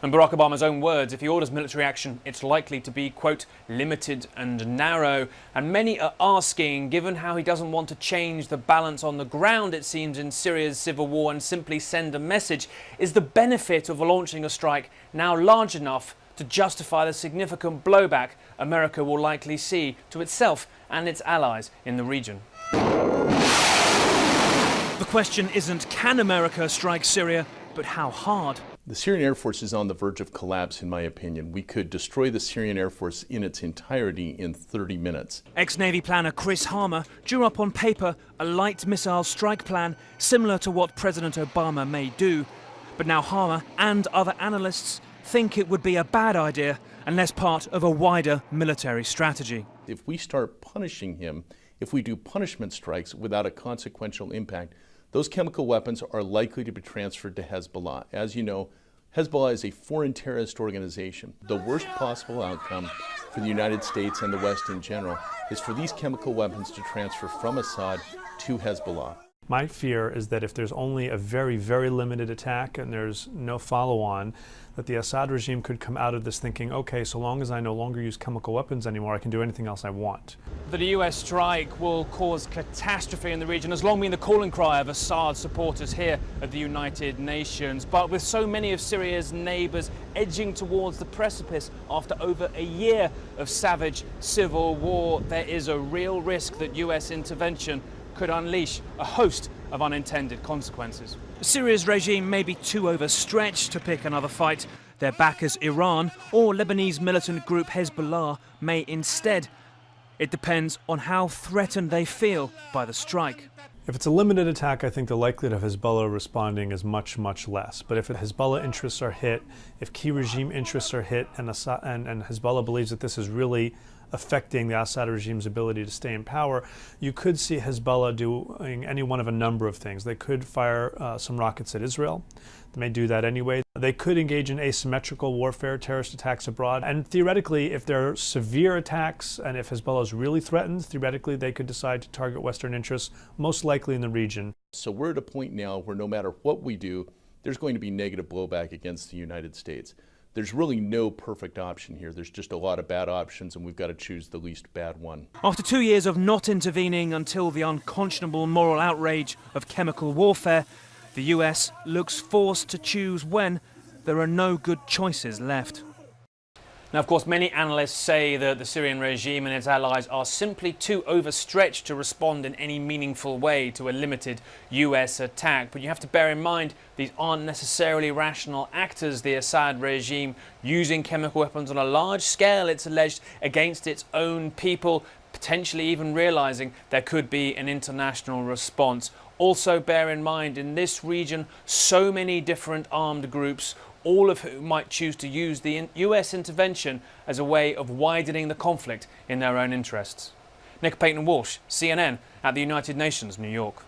In Barack Obama's own words, if he orders military action, it's likely to be, quote, limited and narrow. And many are asking, given how he doesn't want to change the balance on the ground, it seems, in Syria's civil war and simply send a message, is the benefit of launching a strike now large enough to justify the significant blowback America will likely see to itself and its allies in the region? The question isn't can America strike Syria, but how hard? The Syrian Air Force is on the verge of collapse, in my opinion. We could destroy the Syrian Air Force in its entirety in 30 minutes. Ex-Navy planner Chris Harmer drew up on paper a light missile strike plan similar to what President Obama may do. But now Harmer and other analysts think it would be a bad idea unless part of a wider military strategy. If we start punishing him, if we do punishment strikes without a consequential impact, those chemical weapons are likely to be transferred to Hezbollah. As you know, Hezbollah is a foreign terrorist organization. The worst possible outcome for the United States and the West in general is for these chemical weapons to transfer from Assad to Hezbollah. My fear is that if there's only a very, very limited attack and there's no follow-on, that the Assad regime could come out of this thinking, okay, so long as I no longer use chemical weapons anymore, I can do anything else I want. That a US strike will cause catastrophe in the region has long been the calling cry of Assad supporters here at the United Nations. But with so many of Syria's neighbours edging towards the precipice after over a year of savage civil war, there is a real risk that US intervention could unleash a host of unintended consequences. Syria's regime may be too overstretched to pick another fight. Their backers, Iran or Lebanese militant group Hezbollah, may instead. It depends on how threatened they feel by the strike. If it's a limited attack, I think the likelihood of Hezbollah responding is much, much less. But if Hezbollah interests are hit, if key regime interests are hit, and Hezbollah believes that this is really affecting the Assad regime's ability to stay in power, you could see Hezbollah doing any one of a number of things. They could fire some rockets at Israel. They may do that anyway. They could engage in asymmetrical warfare, terrorist attacks abroad. And theoretically, if there are severe attacks and if Hezbollah is really threatened, theoretically they could decide to target Western interests, most likely in the region. So we're at a point now where no matter what we do, there's going to be negative blowback against the United States. There's really no perfect option here. There's just a lot of bad options, and we've got to choose the least bad one. After 2 years of not intervening until the unconscionable moral outrage of chemical warfare, the US looks forced to choose when there are no good choices left. Now, of course, many analysts say that the Syrian regime and its allies are simply too overstretched to respond in any meaningful way to a limited US attack. But you have to bear in mind these aren't necessarily rational actors. The Assad regime using chemical weapons on a large scale, it's alleged, against its own people, potentially even realizing there could be an international response. Also bear in mind, in this region, so many different armed groups, all of whom might choose to use the US intervention as a way of widening the conflict in their own interests. Nick Paton Walsh, CNN, at the United Nations, New York.